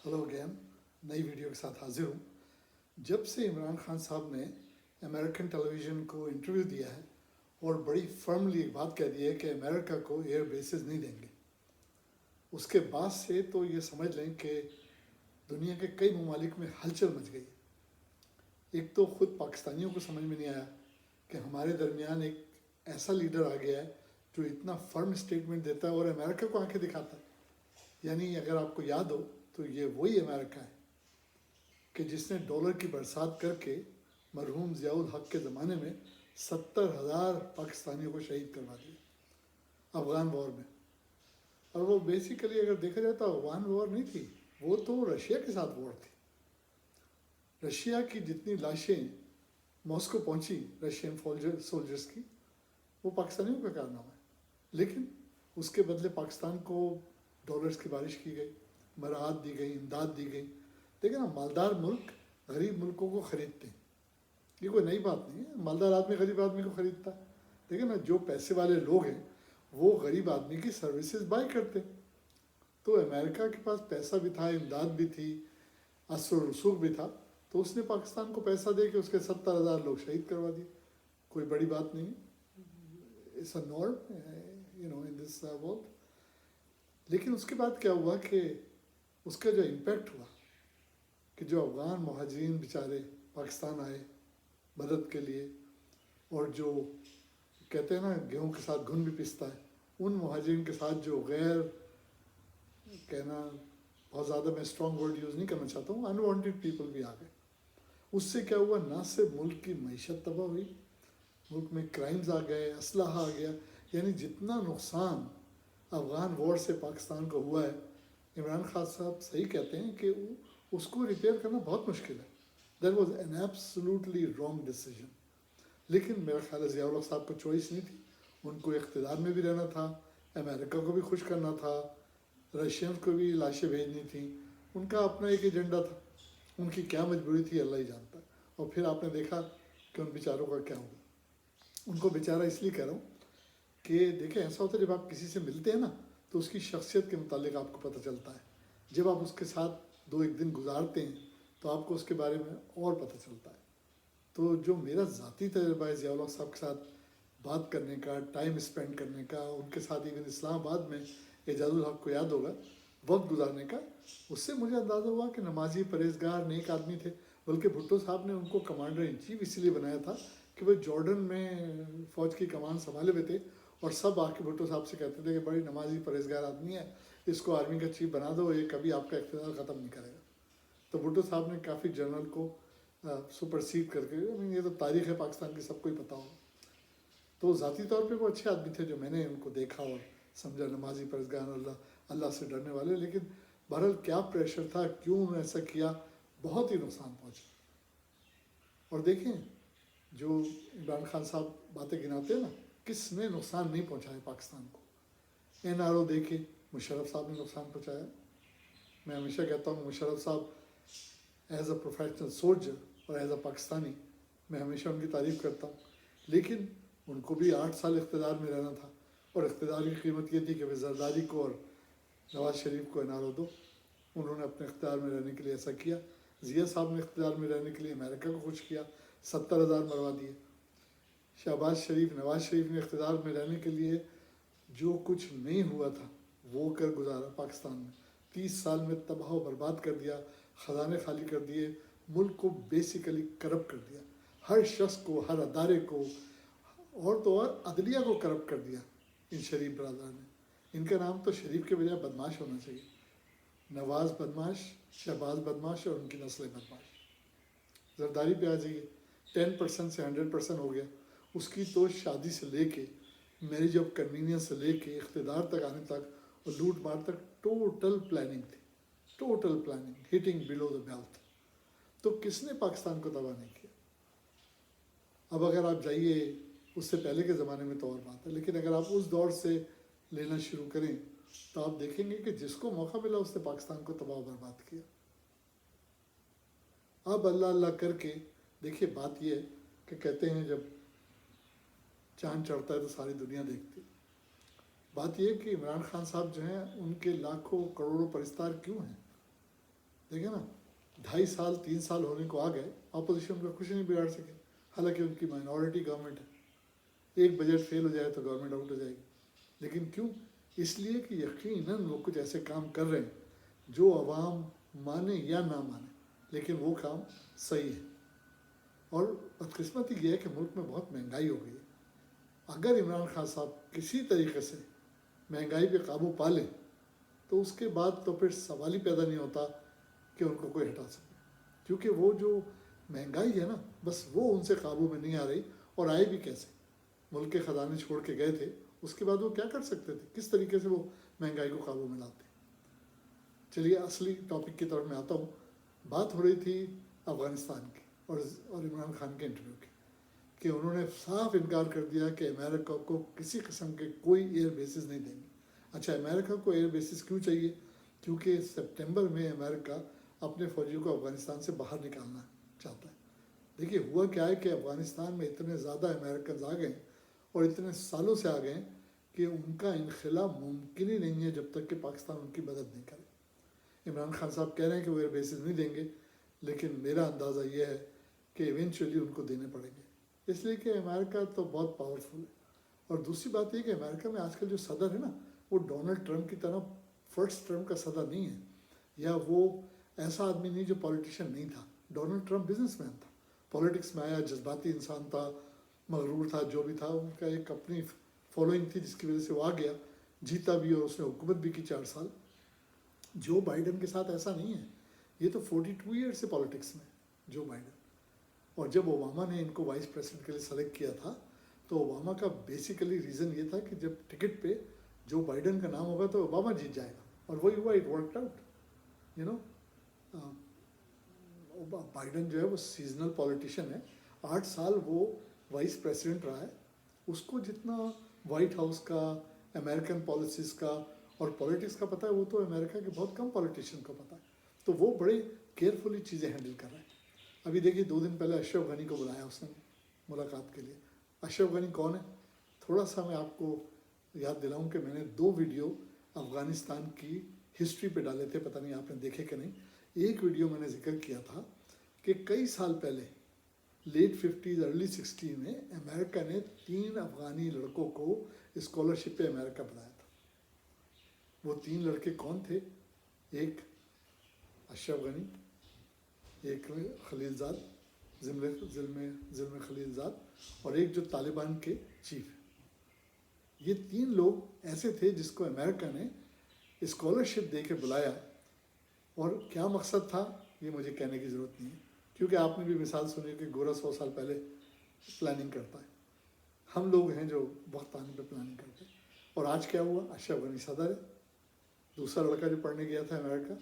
Hello again, नई video के साथ हाजिर हूँ। जब से इमरान खान साहब ने अमेरिकन टेलीविज़न को इंटरव्यू दिया है और बड़ी फर्मली एक बात कह दी है कि अमेरिका को एयर बेसिस नहीं देंगे, उसके बाद से तो ये समझ लें कि दुनिया के कई ममालिक में हलचल मच गई। एक तो ख़ुद पाकिस्तानियों को समझ में नहीं आया कि हमारे दरमियान एक ऐसा लीडर आ गया है जो इतना फर्म स्टेटमेंट देता है और अमेरिका को आंखें दिखाता है। यानी अगर आपको याद हो तो ये वही अमेरिका है कि जिसने डॉलर की बरसात करके मरहूम ज़ियाउल हक के ज़माने में 70,000 पाकिस्तानियों को शहीद करवा दिया अफ़गान वॉर में। और वो बेसिकली अगर देखा जाए तो अफ़गान वॉर नहीं थी, वो तो रशिया के साथ वॉर थी। रशिया की जितनी लाशें मॉस्को पहुंची रशियन सोल्जर्स की, वो पाकिस्तानियों का कारनामा है। लेकिन उसके बदले पाकिस्तान को डॉलर्स की बारिश की गई, मराहत दी गई, इमदाद दी गई। देखिए ना, मालदार मुल्क गरीब मुल्कों को ख़रीदते हैं, ये कोई नई बात नहीं है। मालदार आदमी गरीब आदमी को ख़रीदता है। देखिए ना, जो पैसे वाले लोग हैं वो गरीब आदमी की सर्विसेज बाय करते हैं। तो अमेरिका के पास पैसा भी था, इमदाद भी थी, असर रसूख भी था, तो उसने पाकिस्तान को पैसा दे के उसके 70,000 लोग शहीद करवा दिए। कोई बड़ी बात नहीं है, it's a norm in this world. लेकिन उसके बाद क्या हुआ कि उसका जो इम्पैक्ट हुआ कि जो अफ़गान मुहाजिरीन बेचारे पाकिस्तान आए मदद के लिए, और जो कहते हैं ना गेहूं के साथ घुन भी पिसता है, उन मुहाजिरीन के साथ जो गैर कहना बहुत ज़्यादा मैं स्ट्रॉन्ग वर्ड यूज़ नहीं करना चाहता हूँ, अनवांटेड पीपल भी आ गए। उससे क्या हुआ, ना सिर्फ मुल्क की मईशत तबाह हुई, मुल्क में क्राइम्स आ गए, असलहा आ गया। यानी जितना नुकसान अफ़गान वॉर से पाकिस्तान को हुआ है, इमरान खान साहब सही कहते हैं कि उसको रिपेयर करना बहुत मुश्किल है। That was an absolutely wrong decision. लेकिन मेरा ख्याल है ज़ियाउल हक साहब को चॉइस नहीं थी, उनको इक़्तिदार में भी रहना था, अमेरिका को भी खुश करना था, रशियन को भी लाशें भेजनी थी, उनका अपना एक एजेंडा था। उनकी क्या मजबूरी थी अल्लाह ही जानता है। और फिर आपने देखा कि उन बेचारों का क्या हुआ। उनको बेचारा इसलिए कह रहा हूँ कि देखिए, ऐसा होता है जब आप किसी से मिलते हैं ना तो उसकी शख्सियत के मुतालिक आपको पता चलता है। जब आप उसके साथ 2-1 दिन गुजारते हैं तो आपको उसके बारे में और पता चलता है। तो जो मेरा ज़ाती तजुर्बा है ज़ियाउल हक साहब के साथ बात करने का, टाइम स्पेंड करने का, उनके साथ इवन इस्लामाबाद में एजाजुल हक को याद होगा वक्त गुजारने का, उससे मुझे अंदाज़ा हुआ कि नमाजी, परहेजगार, नेक आदमी थे। बल्कि भुट्टो साहब ने उनको कमांडर इन चीफ इसलिए बनाया था कि वो जॉर्डन में फ़ौज की कमान संभाले हुए थे, और सब आके भुट्टो साहब से कहते थे कि बड़ी नमाजी परहेजगार आदमी है, इसको आर्मी का चीफ बना दो, ये कभी आपका इख्तियार ख़त्म नहीं करेगा। तो भुट्टो साहब ने काफ़ी जनरल को सुपरसीड करके, ये तो तारीख़ है पाकिस्तान की, सबको ही पता होगा। तो ज़ाती तौर पे वो अच्छे आदमी थे जो मैंने उनको देखा और समझा, नमाजी, परहेजगार, अल्लाह से डरने वाले। लेकिन बहरहाल क्या प्रेशर था, क्यों उन्होंने ऐसा किया, बहुत ही नुकसान पहुँचा। और देखें, जो इमरान खान साहब बातें गिनाते हैं ना, किसने नुकसान नहीं पहुँचाया पाकिस्तान को। NRO देखे, मुशर्रफ साहब ने नुकसान पहुँचाया। मैं हमेशा कहता हूँ मुशर्रफ साहब एज अ प्रोफेशनल सोल्जर और एज अ पाकिस्तानी मैं हमेशा उनकी तारीफ़ करता हूँ। लेकिन उनको भी 8 साल इक़्तिदार में रहना था, और इक़्तिदार की कीमत ये थी कि वे जरदारी को और नवाज़ शरीफ को NRO दो। उन्होंने अपने इक़्तिदार में रहने के लिए ऐसा किया। ज़िया साहब ने इक़्तिदार में रहने के लिए अमेरिका को खुश किया, 70,000 मरवा दिए। शहबाज शरीफ, नवाज़ शरीफ ने इक़्तिदार में रहने के लिए जो कुछ नहीं हुआ था वो कर गुजारा पाकिस्तान में। 30 साल में तबाह व बर्बाद कर दिया, ख़जाने खाली कर दिए, मुल्क को बेसिकली करप्ट कर दिया, हर शख्स को, हर अदारे को, और तो और अदलिया को करप्ट कर दिया इन शरीफ बरदरान ने। इनका नाम तो शरीफ के बजाय बदमाश होना चाहिए। नवाज़ बदमाश, शहबाज बदमाश, और उनकी नस्लें बदमाश। जरदारी पे आ जाइए, 10% से 100% हो गया। उसकी तो शादी से लेके, मैरिज ऑफ कन्वीनियंस से लेके, इक़्तिदार तक आने तक और लूट मार तक टोटल प्लानिंग थी, total planning, hitting below the belt. तो किसने पाकिस्तान को तबाह नहीं किया। अब अगर आप जाइए उससे पहले के ज़माने में तो और बात है, लेकिन अगर आप उस दौर से लेना शुरू करें तो आप देखेंगे कि जिसको मौका मिला उसने पाकिस्तान को तबाह बर्बाद किया। अब अल्लाह अल्लाह करके देखिए, बात यह है कि कहते हैं जब चांद चढ़ता है तो सारी दुनिया देखती है। बात यह है कि इमरान खान साहब जो हैं उनके लाखों करोड़ों परिस्तार क्यों हैं। देखें ना, 2.5 साल 3 साल होने को आ गए, अपोजिशन का कुछ नहीं बिगाड़ सके, हालांकि उनकी माइनॉरिटी गवर्नमेंट है। एक बजट फेल हो जाए तो गवर्नमेंट आउट हो जाएगी। लेकिन क्यों? इसलिए कि यकीनन वो कुछ ऐसे काम कर रहे हैं जो आवाम माने या ना माने, लेकिन वो काम सही है। और बदकिस्मती ये है कि मुल्क में बहुत महंगाई हो गई है। अगर इमरान खान साहब किसी तरीके से महंगाई पे काबू पा लें तो उसके बाद तो फिर सवाल ही पैदा नहीं होता कि उनको कोई हटा सके, क्योंकि वो जो महंगाई है ना, बस वो उनसे काबू में नहीं आ रही। और आए भी कैसे? मुल्क के ख़जाने छोड़ के गए थे, उसके बाद वो क्या कर सकते थे? किस तरीके से वो महंगाई को काबू में लाते? चलिए असली टॉपिक की तरफ मैं आता हूँ। बात हो रही थी अफ़गानिस्तान की और इमरान खान के इंटरव्यू की, कि उन्होंने साफ इनकार कर दिया कि अमेरिका को किसी किस्म के कोई एयर बेसिस नहीं देंगे। अच्छा, अमेरिका को एयर बेसिस क्यों चाहिए? क्योंकि सितंबर में अमेरिका अपने फ़ौजियों को अफ़गानिस्तान से बाहर निकालना चाहता है। देखिए हुआ क्या है कि अफ़गानिस्तान में इतने ज़्यादा अमेरिकन आ गए और इतने सालों से आ गए कि उनका इनखला मुमकिन ही नहीं है जब तक कि पाकिस्तान उनकी मदद नहीं करे। इमरान खान साहब कह रहे हैं कि वो एयर बेसिस नहीं देंगे, लेकिन मेरा अंदाज़ा ये है कि इवेंचुअली उनको देने पड़ेंगे, इसलिए कि अमेरिका तो बहुत पावरफुल है। और दूसरी बात ये कि अमेरिका में आजकल जो सदर है ना, वो डोनाल्ड ट्रंप की तरह फर्स्ट टर्म का सदर नहीं है, या वो ऐसा आदमी नहीं जो पॉलिटिशियन नहीं था। डोनाल्ड ट्रंप बिजनेसमैन था, पॉलिटिक्स में आया, जज्बाती इंसान था, मगरूर था, जो भी था, उनका एक अपनी फॉलोइंग थी जिसकी वजह से वो आ गया, जीता भी और उसने हुकूमत भी की 4 साल। जो बाइडन के साथ ऐसा नहीं है, ये तो 42 ईयर्स से पॉलिटिक्स में जो बाइडन। और जब ओबामा ने इनको वाइस प्रेसिडेंट के लिए सेलेक्ट किया था, तो ओबामा का बेसिकली रीज़न ये था कि जब टिकट पे जो बाइडन का नाम होगा तो ओबामा जीत जाएगा, और वही हुआ, it worked out. You know, Biden जो है वो सीजनल पॉलिटिशियन है, 8 साल वो वाइस प्रेसिडेंट रहा है। उसको जितना वाइट हाउस का, अमेरिकन पॉलिसीज़ का और पॉलिटिक्स का पता है, वो तो अमेरिका के बहुत कम पॉलिटिशियन को पता है। तो वो बड़े केयरफुली चीज़ें हैंडल कर रहे हैं। अभी देखिए 2 दिन पहले अशरफ गनी को बुलाया उसने मुलाकात के लिए। अशरफ गनी कौन है? थोड़ा सा मैं आपको याद दिलाऊं कि मैंने 2 वीडियो अफ़गानिस्तान की हिस्ट्री पे डाले थे, पता नहीं आपने देखे कि नहीं। एक वीडियो मैंने जिक्र किया था कि कई साल पहले लेट 50s अर्ली 60 में अमेरिका ने 3 अफ़गानी लड़कों को स्कॉलरशिप पे अमेरिका बुलाया था। वो 3 लड़के कौन थे? एक अशरफ गनी, एक खलीलजाद, ज़िल्म खलीलजाद, और एक जो तालिबान के चीफ। ये 3 लोग ऐसे थे जिसको अमेरिका ने स्कॉलरशिप दे के बुलाया। और क्या मकसद था ये मुझे कहने की ज़रूरत नहीं है, क्योंकि आपने भी मिसाल सुनी कि गोरा 100 साल पहले प्लानिंग करता है। हम लोग हैं जो वक्त आने पर प्लानिंग करते हैं। और आज क्या हुआ? अशरफ गनी सदर है। दूसरा लड़का जो पढ़ने गया था अमेरिका,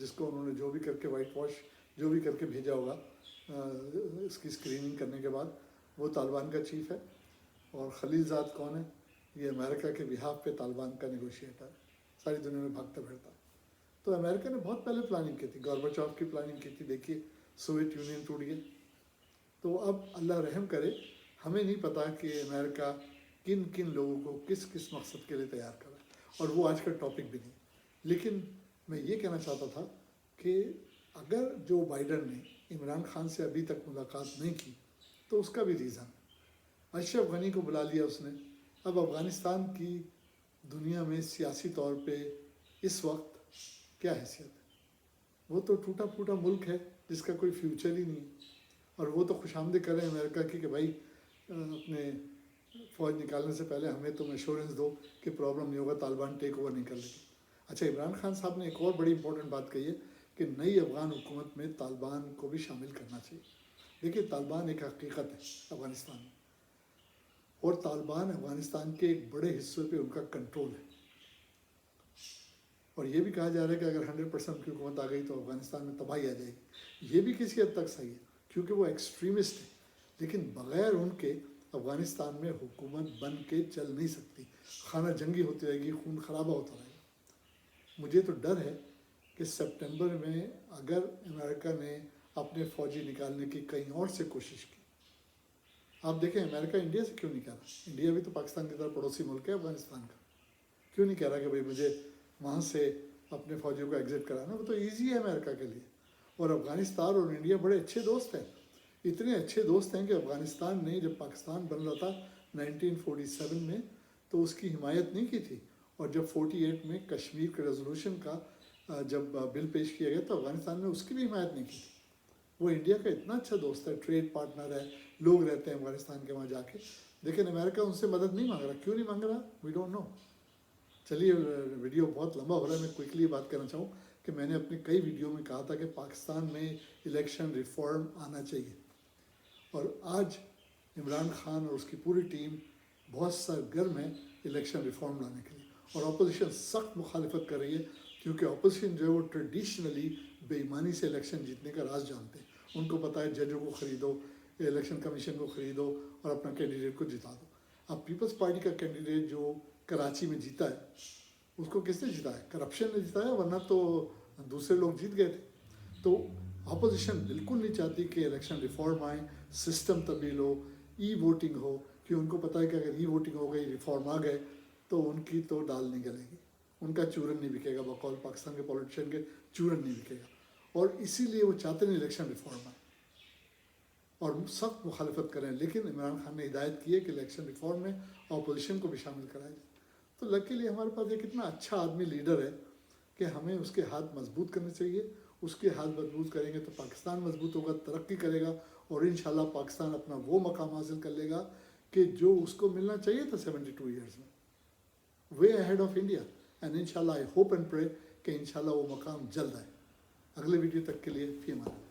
जिसको उन्होंने जो भी करके वाइट वॉश जो भी करके भेजा होगा इसकी स्क्रीनिंग करने के बाद, वो तालिबान का चीफ है। और खलीलजाद कौन है? ये अमेरिका के बिहाफ पे तालिबान का नेगोशिएटर है, सारी दुनिया में भागता फिरता। तो अमेरिका ने बहुत पहले प्लानिंग की थी, गॉर्बाचोव की प्लानिंग की थी। देखिए सोवियत यूनियन टूट गया। तो अब अल्लाह रहम करे, हमें नहीं पता कि अमेरिका किन किन लोगों को किस किस मकसद के लिए तैयार कर रहा है, और वो आज का टॉपिक भी नहीं। लेकिन मैं ये कहना चाहता था कि अगर जो बाइडन ने इमरान खान से अभी तक मुलाकात नहीं की तो उसका भी रीज़न, अशरफ गनी को बुला लिया उसने। अब अफ़गानिस्तान की दुनिया में सियासी तौर पे इस वक्त क्या हैसियत है? वो तो टूटा फूटा मुल्क है जिसका कोई फ्यूचर ही नहीं है। और वो तो खुशामदी करें अमेरिका की कि भाई अपने फ़ौज निकालने से पहले हमें तुम एश्योरेंस दो कि प्रॉब्लम नहीं होगा, तालिबान टेक ओवर नहीं कर लेगी। अच्छा, इमरान खान साहब ने एक और बड़ी इंपॉर्टेंट बात कही है कि नई अफ़गान हुकूमत में तालिबान को भी शामिल करना चाहिए। देखिए तालिबान एक हकीकत है अफ़गानिस्तान में, और तालिबान अफ़गानिस्तान के एक बड़े हिस्से पे उनका कंट्रोल है। और ये भी कहा जा रहा है कि अगर 100% की हुकूमत आ गई तो अफ़गानिस्तान में तबाही आ जाएगी। ये भी किसी हद तक सही है, क्योंकि वो एक्सट्रीमिस्ट है, लेकिन बग़ैर उनके अफ़गानिस्तान में हुकूमत बन के चल नहीं सकती। खाना जंगी होती रहेगी, खून खराबा होता रहेगा। मुझे तो डर है कि सितंबर में अगर अमेरिका ने अपने फ़ौजी निकालने की कहीं और से कोशिश की, आप देखें अमेरिका इंडिया से क्यों नहीं कह रहा? इंडिया भी तो पाकिस्तान की तरह पड़ोसी मुल्क है अफ़गानिस्तान का। क्यों नहीं कह रहा कि भाई मुझे वहाँ से اپنے فوجیوں کو ایگزٹ کرانا، وہ تو ایزی ہے امریکہ کے لیے. اور افغانستان اور انڈیا بڑے اچھے دوست ہیں، اتنے اچھے دوست ہیں کہ افغانستان نے جب پاکستان بن رہا تھا 1947 میں تو اس کی حمایت نہیں کی تھی، اور جب 48 میں کشمیر کے ریزولوشن کا جب بل پیش کیا گیا تو افغانستان نے اس کی بھی حمایت نہیں کی تھی. وہ انڈیا کا اتنا اچھا دوست ہے، ٹریڈ پارٹنر ہے، لوگ رہتے ہیں افغانستان کے وہاں جا کے، لیکن امریکہ ان سے مدد نہیں مانگ رہا. کیوں نہیں مانگ رہا؟ We don't know. چلیے ویڈیو بہت لمبا ہو رہا ہے، میں کوئکلی بات کرنا چاہوں کہ میں نے اپنے کئی ویڈیو میں کہا تھا کہ پاکستان میں الیکشن ریفارم آنا چاہیے، اور آج عمران خان اور اس کی پوری ٹیم بہت سرگرم ہے الیکشن ریفارم لانے کے لیے، اور اپوزیشن سخت مخالفت کر رہی ہے، کیونکہ اپوزیشن جو ہے وہ ٹریڈیشنلی بے ایمانی سے الیکشن جیتنے کا راز جانتے ہیں. ان کو پتہ ہے ججوں کو خریدو، الیکشن کمیشن کو خریدو اور اپنا کینڈیڈیٹ کو جتا دو. اب پیپلز پارٹی کا کینڈیڈیٹ جو کراچی میں جیتا ہے اس کو کس نے جیتا ہے؟ کرپشن نے جیتا ہے، ورنہ تو دوسرے لوگ جیت گئے تھے. تو اپوزیشن بالکل نہیں چاہتی کہ الیکشن ریفارم آئے، سسٹم تبدیل ہو، ای ووٹنگ ہو، کہ ان کو پتہ ہے کہ اگر ای ووٹنگ ہو گئی، ریفارم آ گئے تو ان کی تو دال نہیں گلے گی، ان کا چورن نہیں بکے گا، بقول پاکستان کے پولیٹیشین کے چورن نہیں بکے گا. اور اسی لیے وہ چاہتے ہیں الیکشن ریفارم آئے اور سخت مخالفت کریں. لیکن عمران خان نے ہدایت کی ہے کہ الیکشن ریفارم میں اپوزیشن کو بھی شامل کرایا جائے. تو لکیلی ہمارے پاس ایک اتنا اچھا آدمی لیڈر ہے کہ ہمیں اس کے ہاتھ مضبوط کرنے چاہیے. اس کے ہاتھ مضبوط کریں گے تو پاکستان مضبوط ہوگا، ترقی کرے گا، اور انشاءاللہ پاکستان اپنا وہ مقام حاصل کر لے گا کہ جو اس کو ملنا چاہیے تھا 72 ایئرز میں، وے اہیڈ آف انڈیا. اینڈ انشاءاللہ آئی ہوپ اینڈ پرے کہ انشاءاللہ وہ مقام جلد آئے. اگلے ویڈیو تک کے لیے فی امان اللہ.